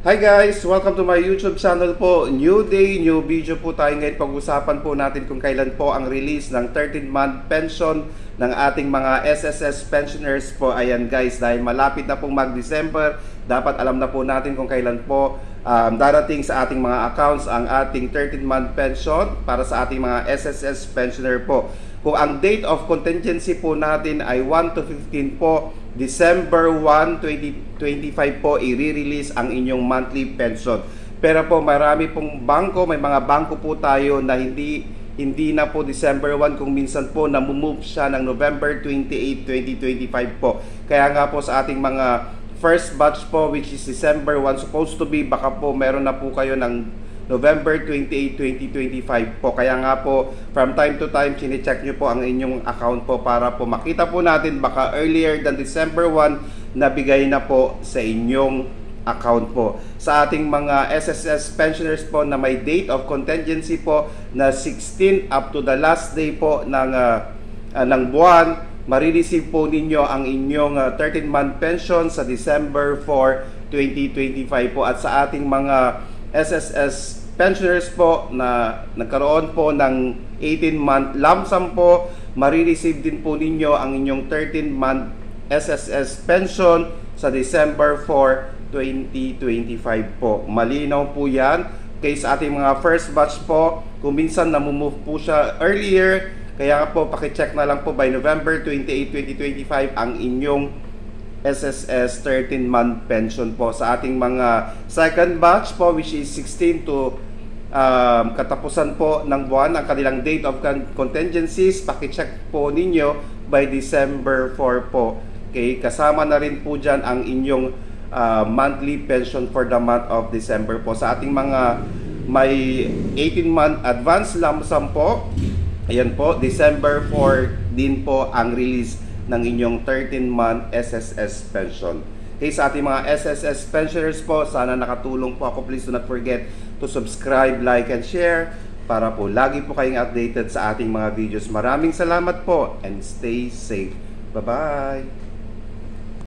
Hi guys! Welcome to my YouTube channel po. New day, new video po tayo ngayon. Pag-usapan po natin kung kailan po ang release ng 13-month pension ng ating mga SSS pensioners po. Ayan guys, dahil malapit na pong mag-December, dapat alam na po natin kung kailan po darating sa ating mga accounts ang ating 13-month pension para sa ating mga SSS pensioner po. Kung ang date of contingency po natin ay 1 to 15 po, December 1, 2025 po i-release ang inyong monthly pension. Pero po marami pong bangko, may mga bangko po tayo na hindi na po December 1, kung minsan po namumove siya ng November 28, 2025 po. Kaya nga po sa ating mga first batch po, which is December 1, supposed to be, baka po meron na po kayo ng November 28, 2025 po. Kaya nga po, from time to time, chine-check nyo po ang inyong account po para po makita po natin baka earlier than December 1, nabigay na po sa inyong account po. Sa ating mga SSS pensioners po na may date of contingency po na 16 up to the last day po ng buwan, marireceive po ninyo ang inyong 13-month pension sa December 4, 2025 po. At sa ating mga SSS pensioners po na nagkaroon po ng 18-month lump sum po, marireceive din po ninyo ang inyong 13-month SSS pension sa December 4, 2025 po. Malinaw po yan. Kaya sa ating mga first batch po, kung minsan namumove po siya earlier, kaya po pakicheck na lang po by November 28, 2025 ang inyong SSS 13-month pension po. Sa ating mga second batch po, which is 16 to katapusan po ng buwan ang kanilang date of contingencies, pakicheck po ninyo by December 4 po. Okay, kasama na rin po dyan ang inyong monthly pension for the month of December po. Sa ating mga may 18-month advance lump sum po, ayan po, December 4 din po ang release ng inyong 13-month SSS pension. Okay, sa ating mga SSS pensioners po, sana nakatulong po ako. Please do not forget to subscribe, like, and share para po lagi po kayong updated sa ating mga videos. Maraming salamat po and stay safe. Bye-bye!